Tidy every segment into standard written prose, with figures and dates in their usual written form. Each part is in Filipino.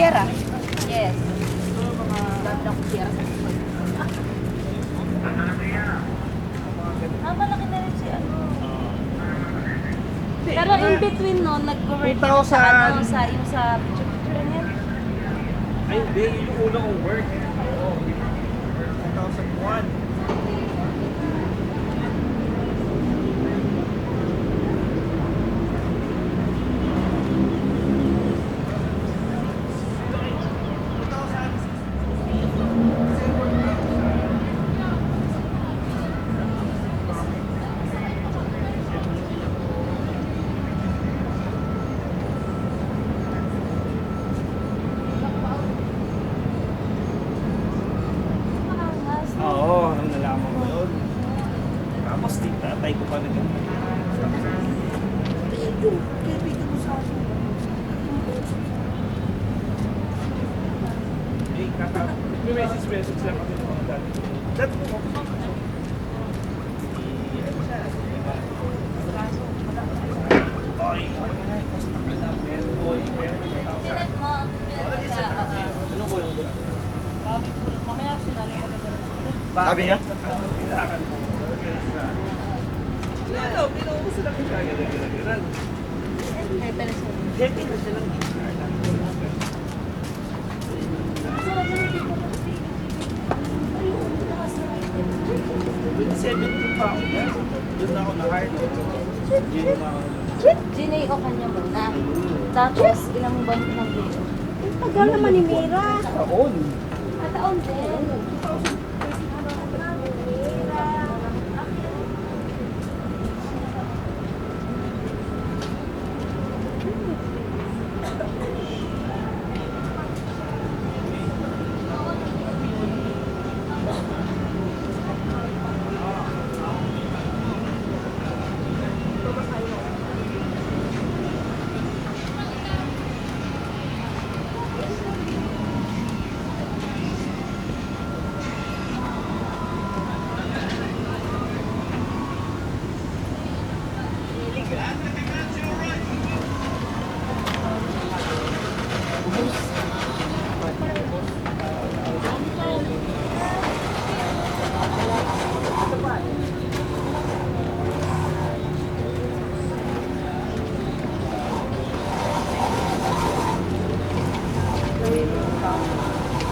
kutsera. Yes. Dami ng kutsera. Malaki na rin si ano. Pero in between no, nag-work ako sa ano, sa yung sa picture niya. Ay, hindi. Yung una kong work. Oo. 2001. Oo, nung nalaman ko yun. Tapos, tatay ko pa rin. Eh, may message lang kami ng mga dati. Dati mo ko. Oy! Ano ko yung Mamaya sinali ko na sabi niya? Ano, pinuho sila kung kagalagan. Happy na silang pa ako yan. Doon na ako na-hard. Ginay o kanya muna. Tapos, ilang buwan ng video. Tagal naman ni Mira. Taon. Taon din.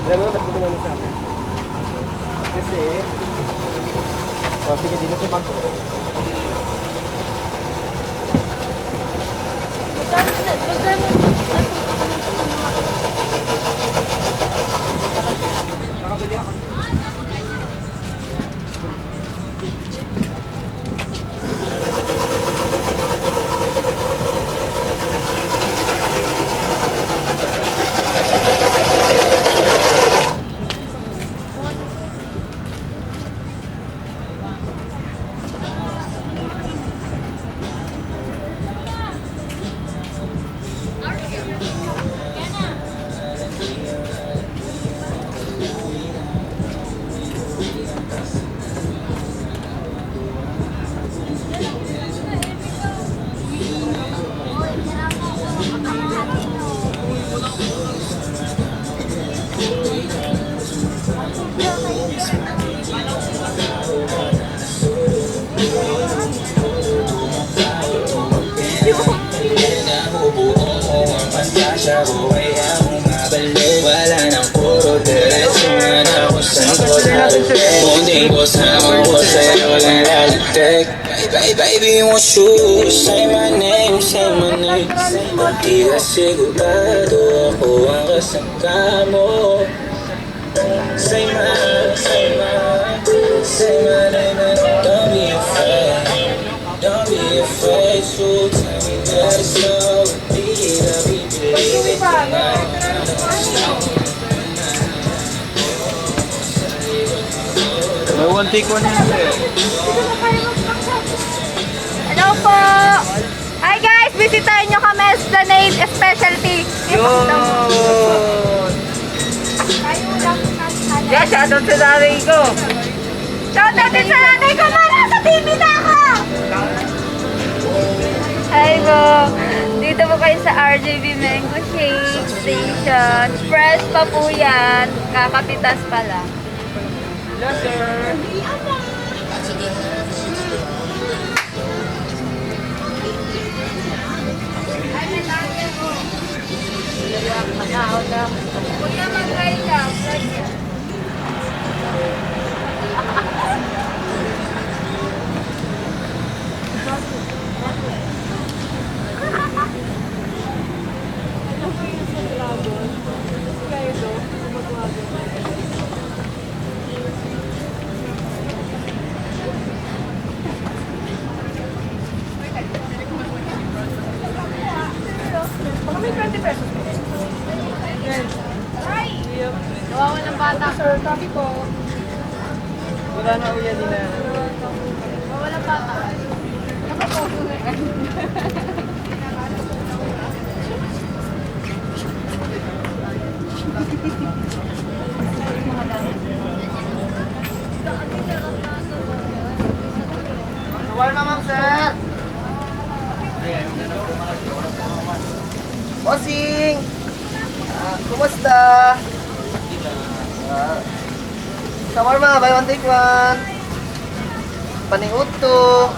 Alam mo, ba't mo naman sa akin? Kasi, sige, di na si Pagko. Nakabili ako. Sa buhay ang mabalik, wala nang puro diretso nga na kung saan ko dali. Bonding ko sama ko sa'yo lang lalitek. Baby, won't you say my name, say my name. Pag di ka sigurado ako ang kasangka mo. Say my name and don't be afraid. Don't be afraid, so tell me that it's so indeed. I'll be believing tonight. May one take one yan sa'yo. Hello po! Hi guys! Bisitahin nyo kami sa Nate Specialty. Yun! Yeah, shoutout sa nanay ko! Shoutout din sa nanay ko! Mara! Sa TV na ako! Hi po! Dito po kayo sa RJB Mango Shake Station. Fresh pa po yan. Kakapitas pa lang. Hello, sir. Kuya, mag-try ka. Try ka. Kawawa ng bata. Sir, copy po. Wala na uya din na. Kawawa ng bata. Wala na, ma'am, sir. Bossing! Kumusta? Shawarma, buy one take one. Paning uto.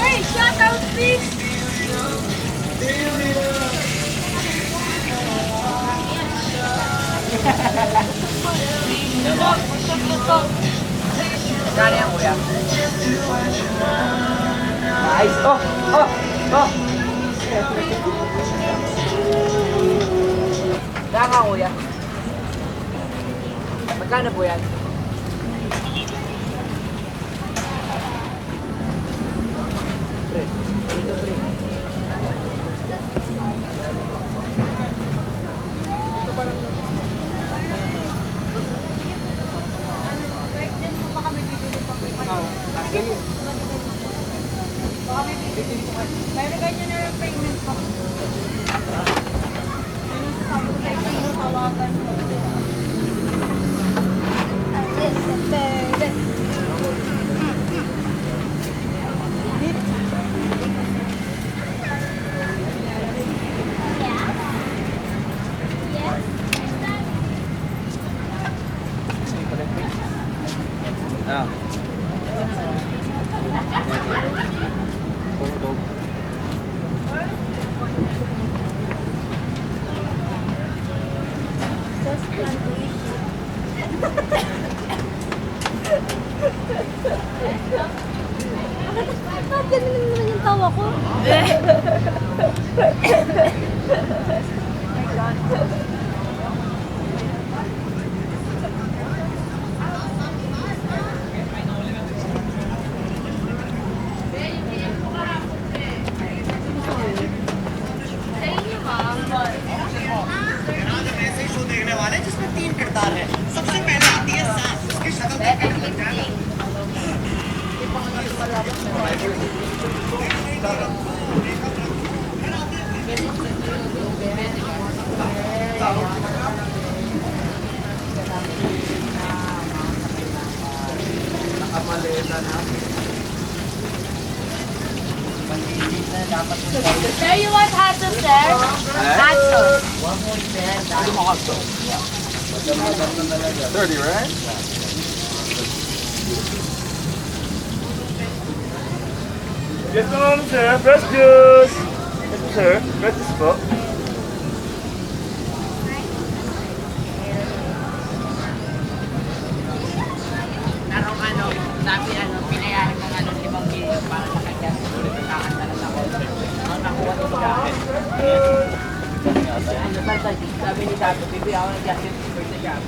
Hey, shout out, please! Kaya yan, kuya. Nice. Oh! Oh! Oh! Kaya nga, kuya. Magkano po yan? Meron ganyan na yung payment ko. Ah. Bakit ganun naman yung tawa ko? Sir, you want hot sauce, sir? Hot sauce. 30, right? Yes, ma'am, sir. Fresh juice. Yes, sir. Fresh juice po. Pinayaran ng 5 kilo para sa kanya. Kakanta na ako. Ang nakuha ko sa akin. Sabi ni Dato, bibigyan ako ng Justin Bieber sa job.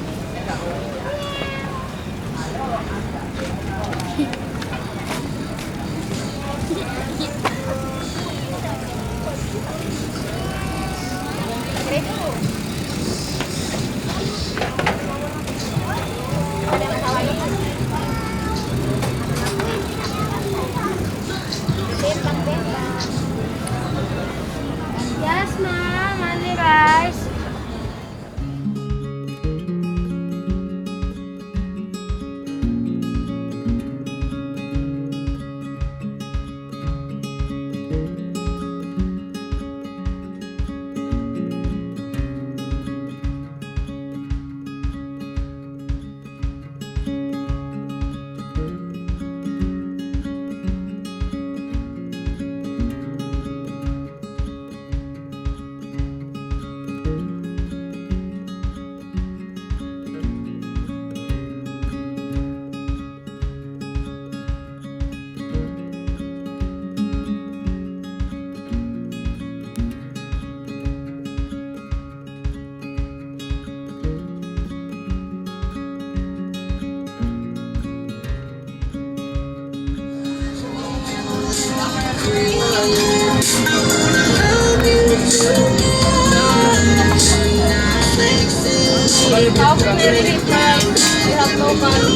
How can we relate that we have no money?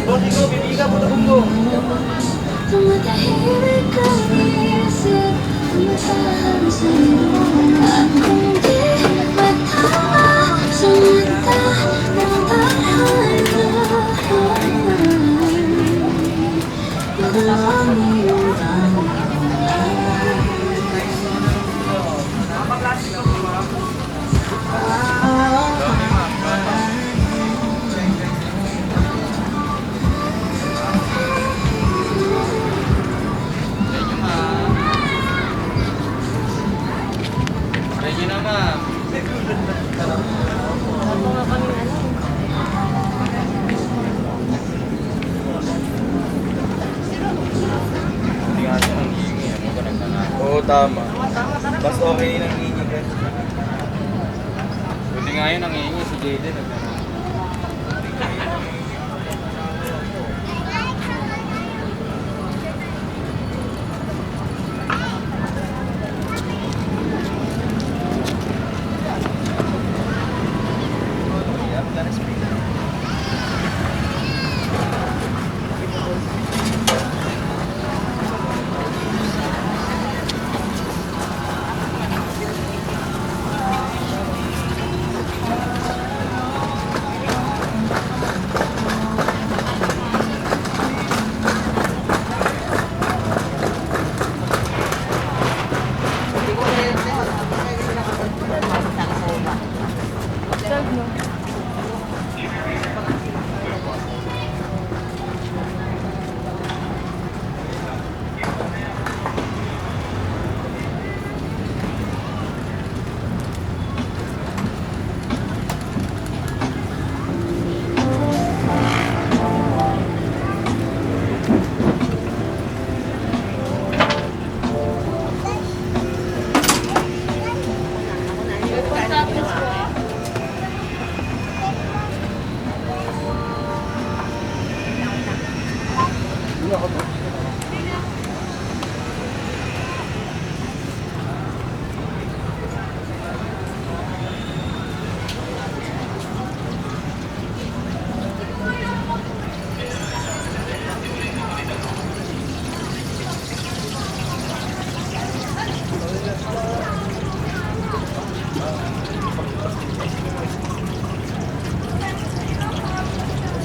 Boss, ikaw, bibili ka po na bumbo. Tumatahimik ang isip, tumatahang sa'yo. At kung di matama sa mata ng bahala, biglang iyong Ready na, ma'am. Hindi nga siya nang hihingi. Ano ba nagtanong? Oo, tama. Mas okay nang hihingi ka. Buti nga yun, ang hihingi si Jaden. Nagtanong.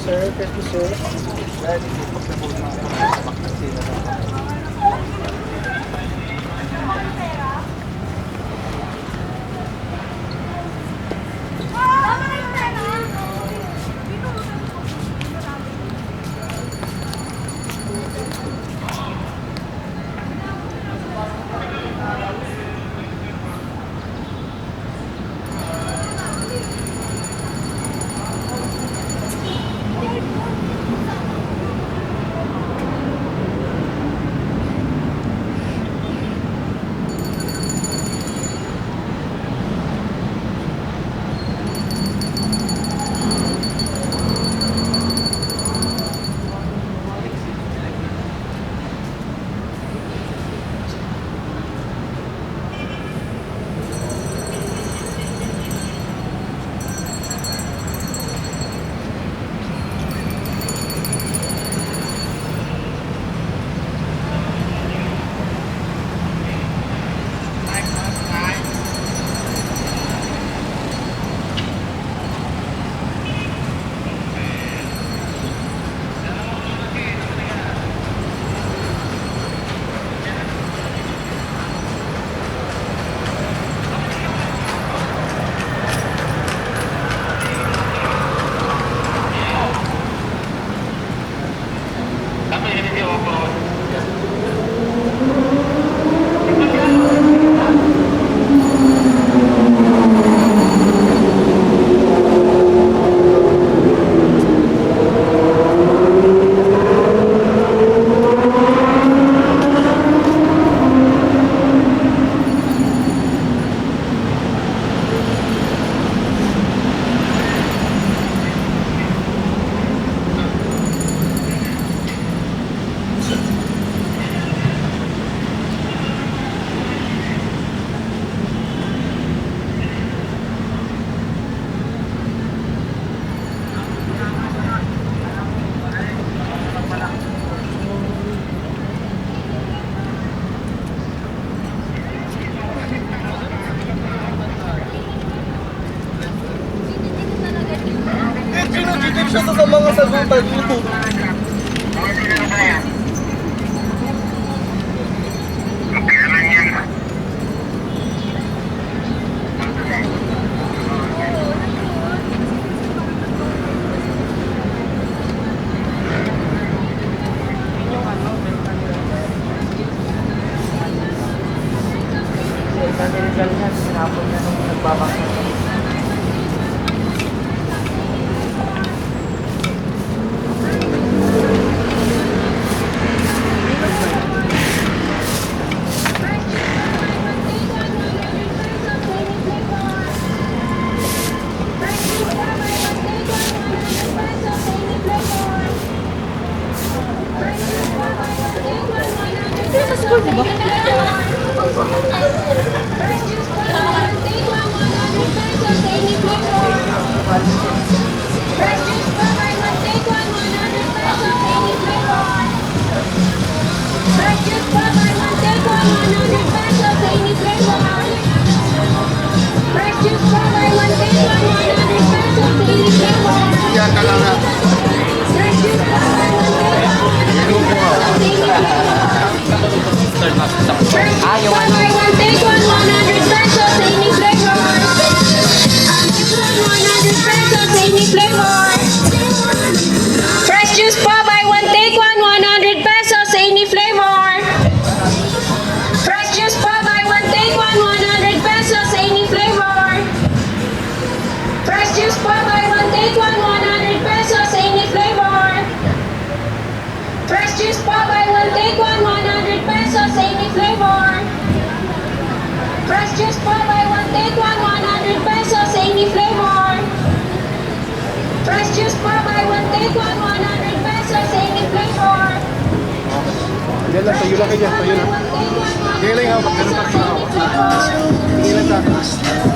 Sir, thank you, sir. Fresh juice po, buy one take one, 100 pesos, any flavor. Fresh juice po, buy one take one, 100 pesos, any flavor. Fresh juice po, buy one take one, 100 pesos, any flavor. Fresh juice po, buy one take one, 100 pesos, any flavor. Fresh juice po, buy one take one, 100 pesos, any flavor. Fresh juice po, buy one take one, 100 pesos, any flavor. Yan lang, tayo lang kayo dyan, tayo lang. Sige lang yung hawak, ganun pa rin yung hawak. Sige lang sa akin.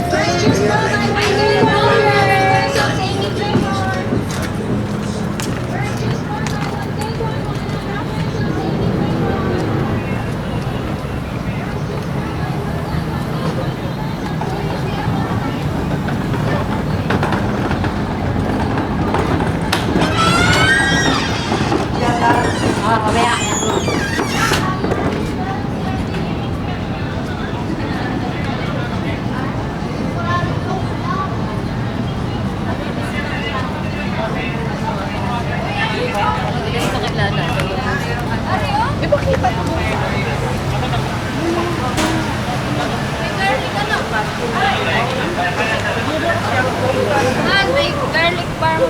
Fresh juice po, buy one take one, 100 pesos, any flavor. Fresh juice po, buy one take one, 100 pesos, any flavor. May garlic parm.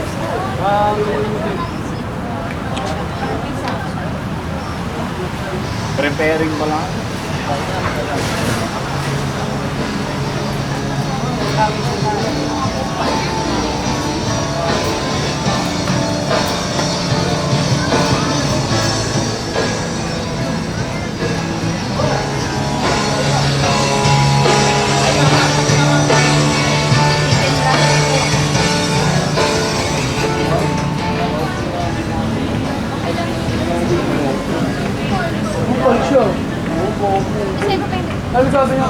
Preparing pa lang. Ano sabi niya?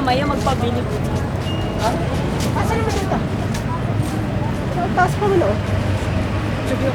mamaya magpabili. Asan naman dito? Sa taas pa man, oh. Sige.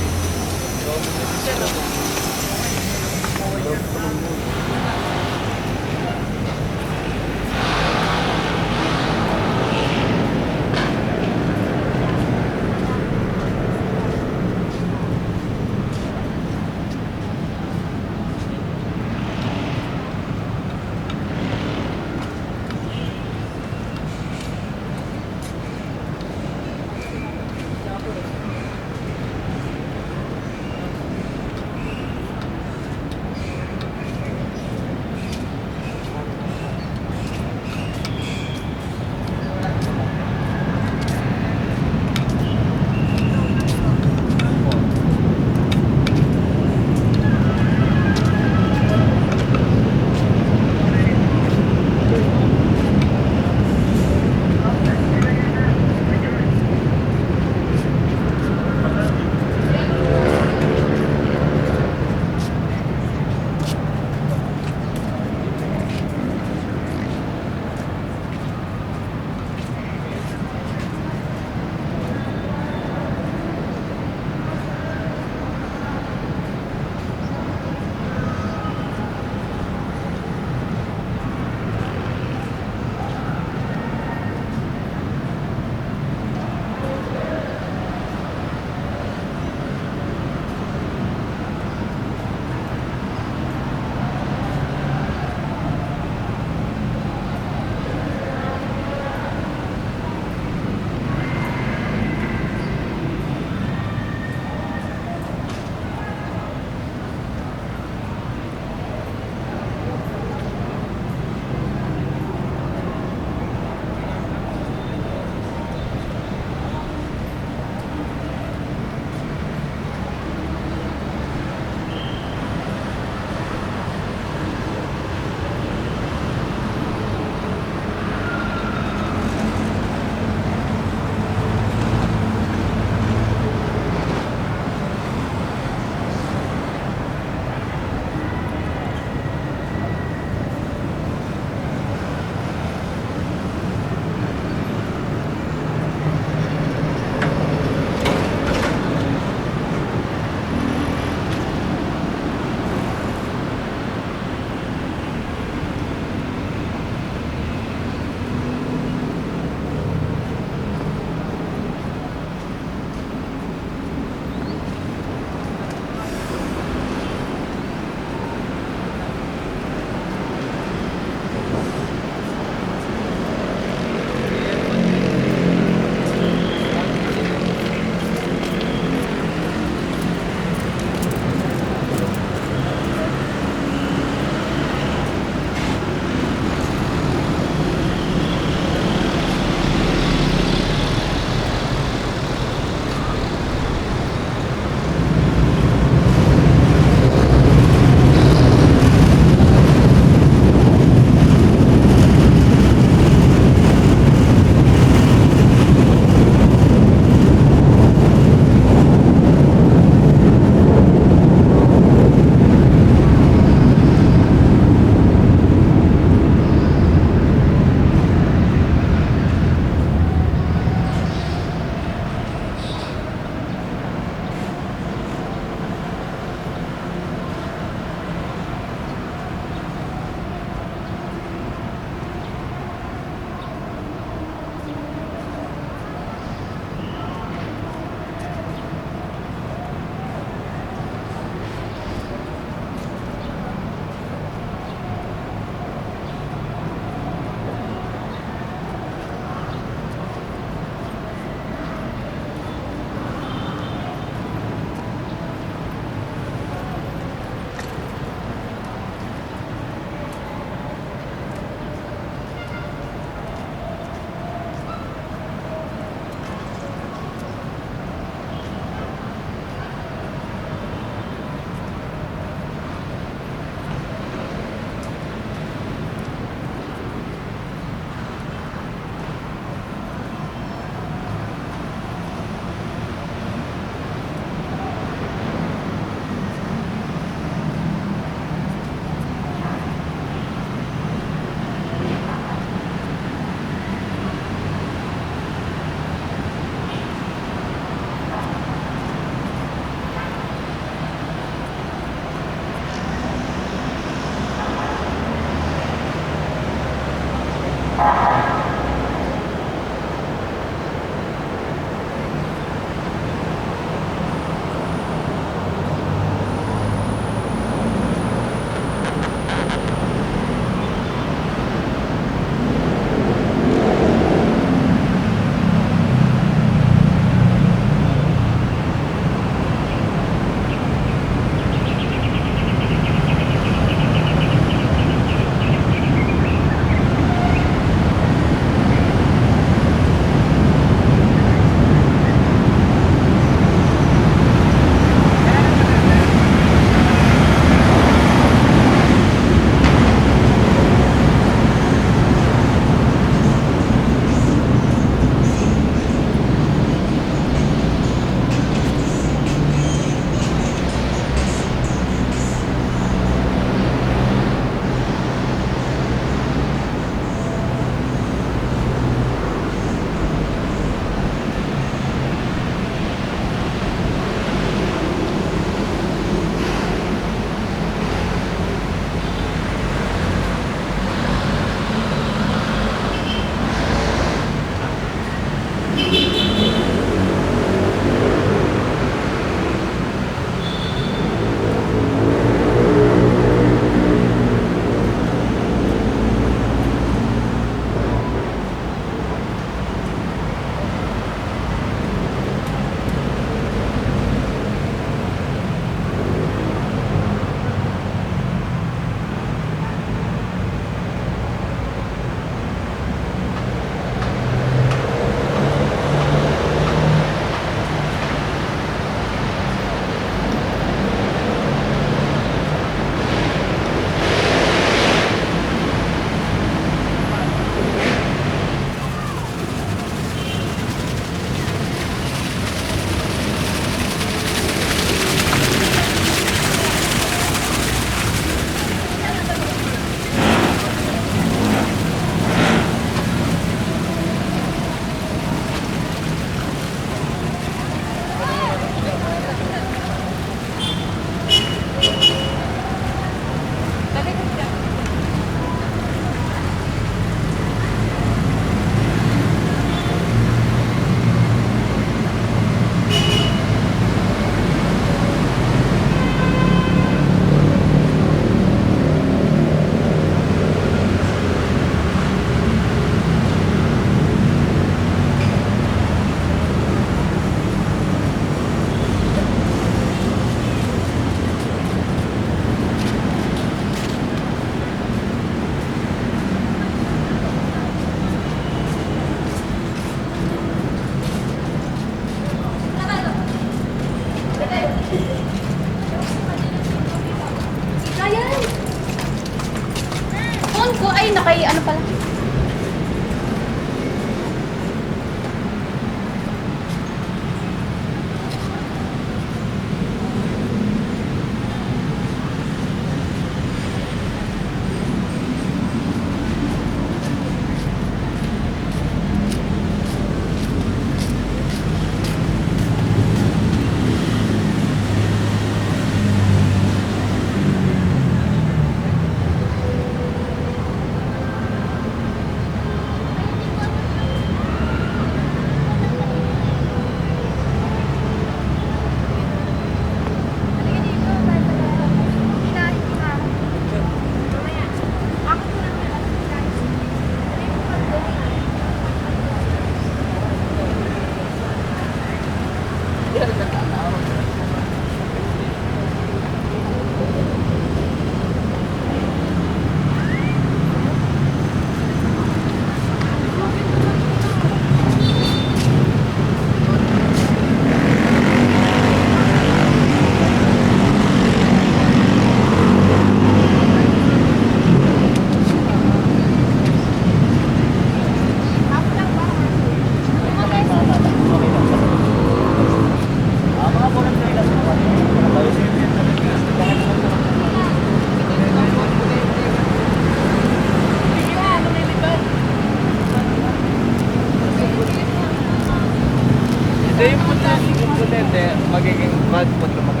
Hindi, yung puti, magiging bad pag lumaki.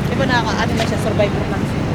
Di ba ano na siya, survivor lang siya.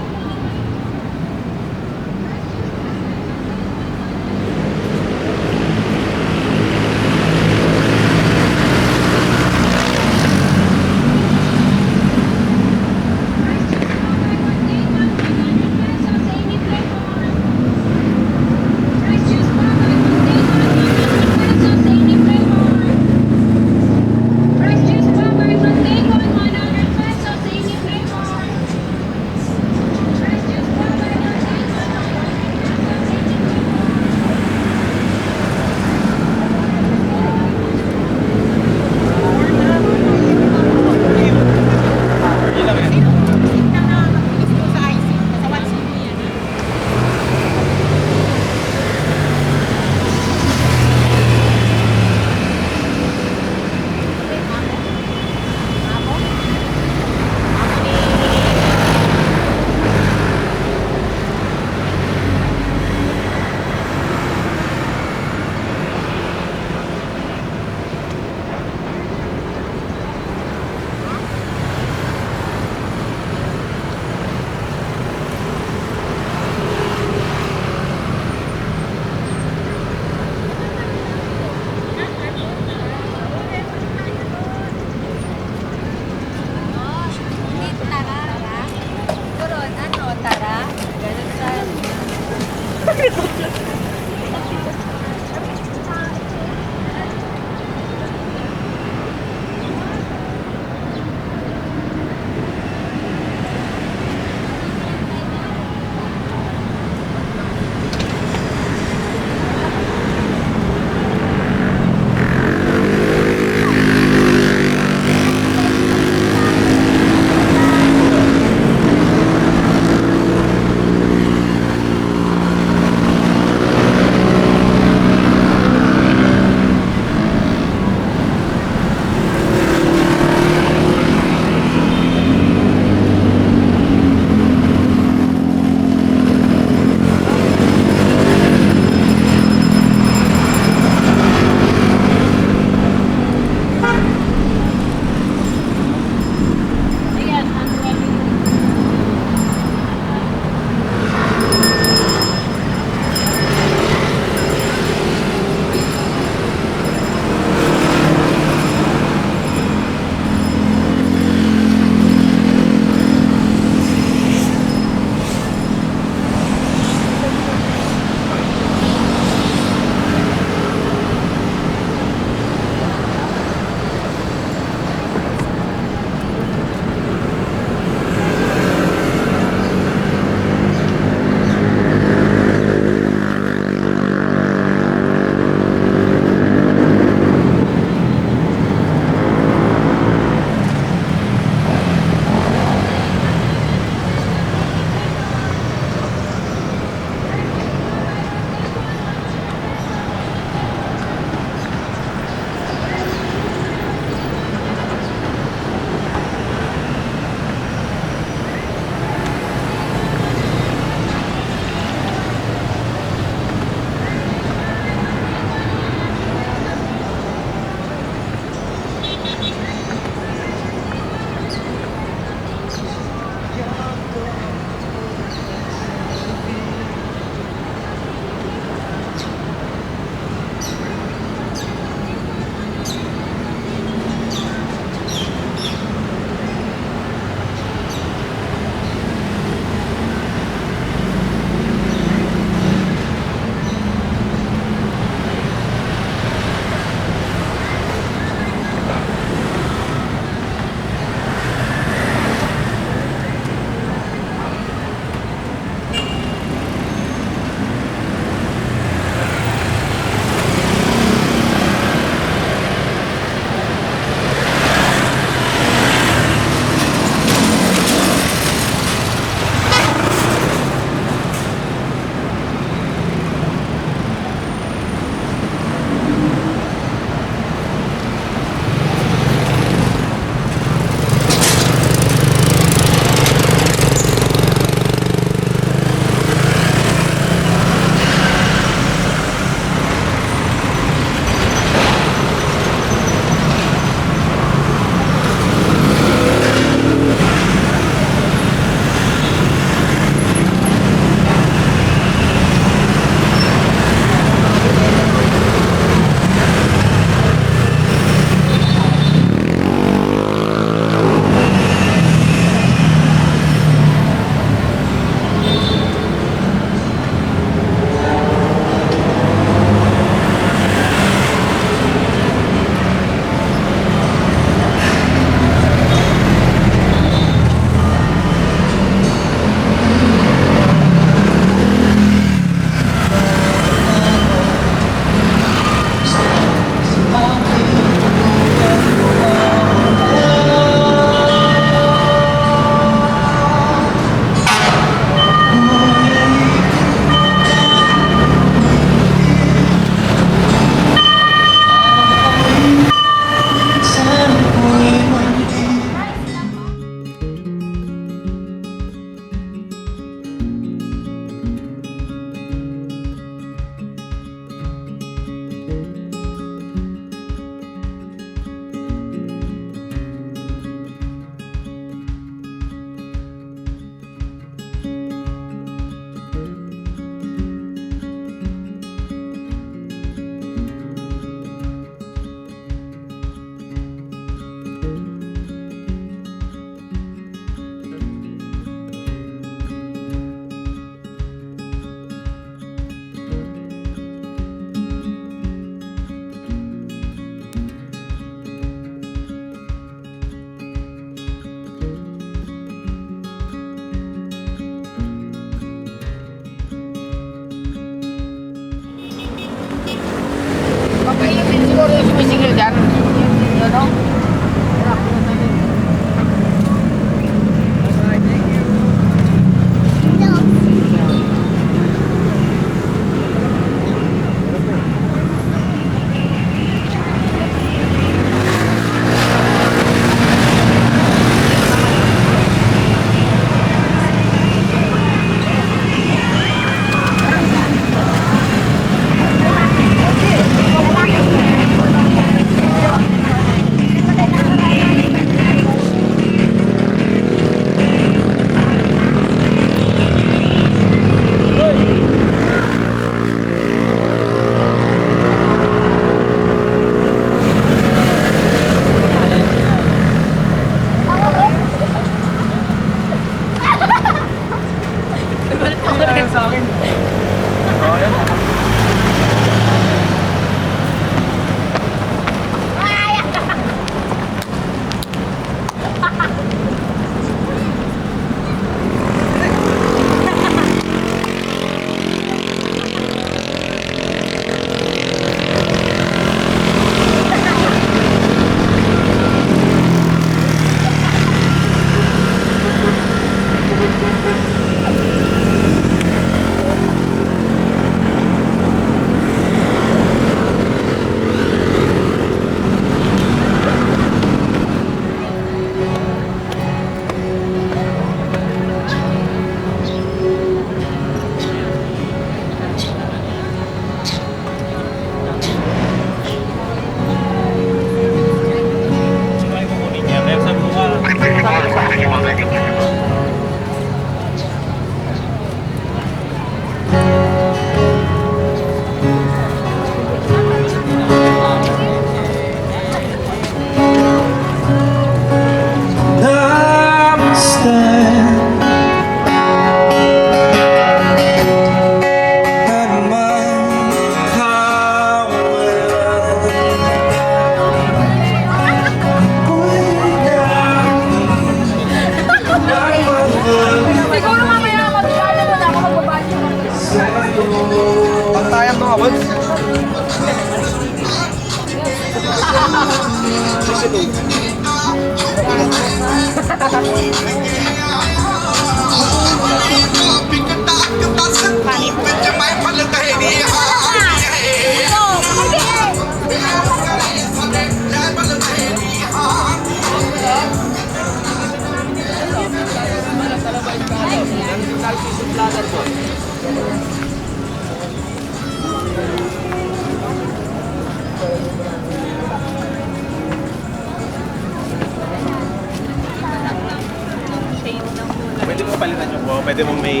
Pwede mo palitan yung buho, pwede mo may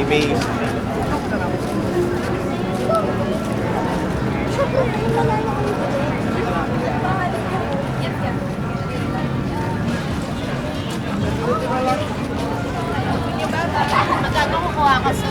Magkano kukuha ka sa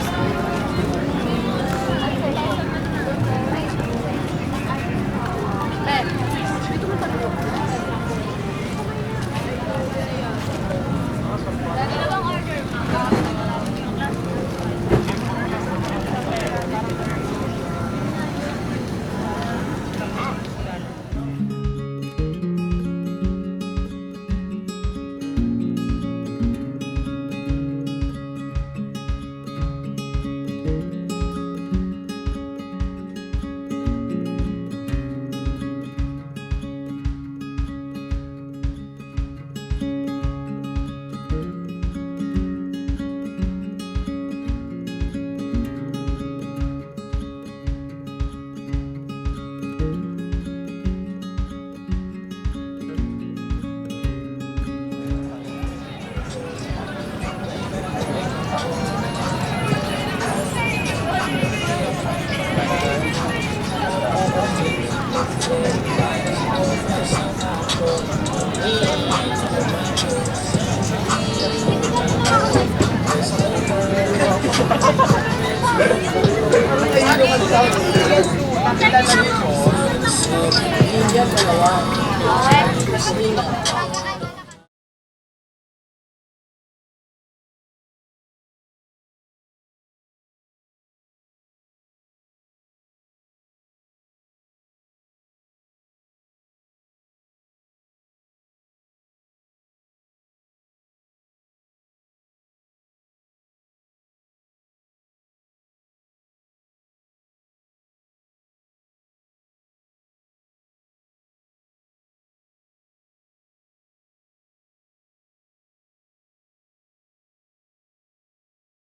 Yan, dalawa.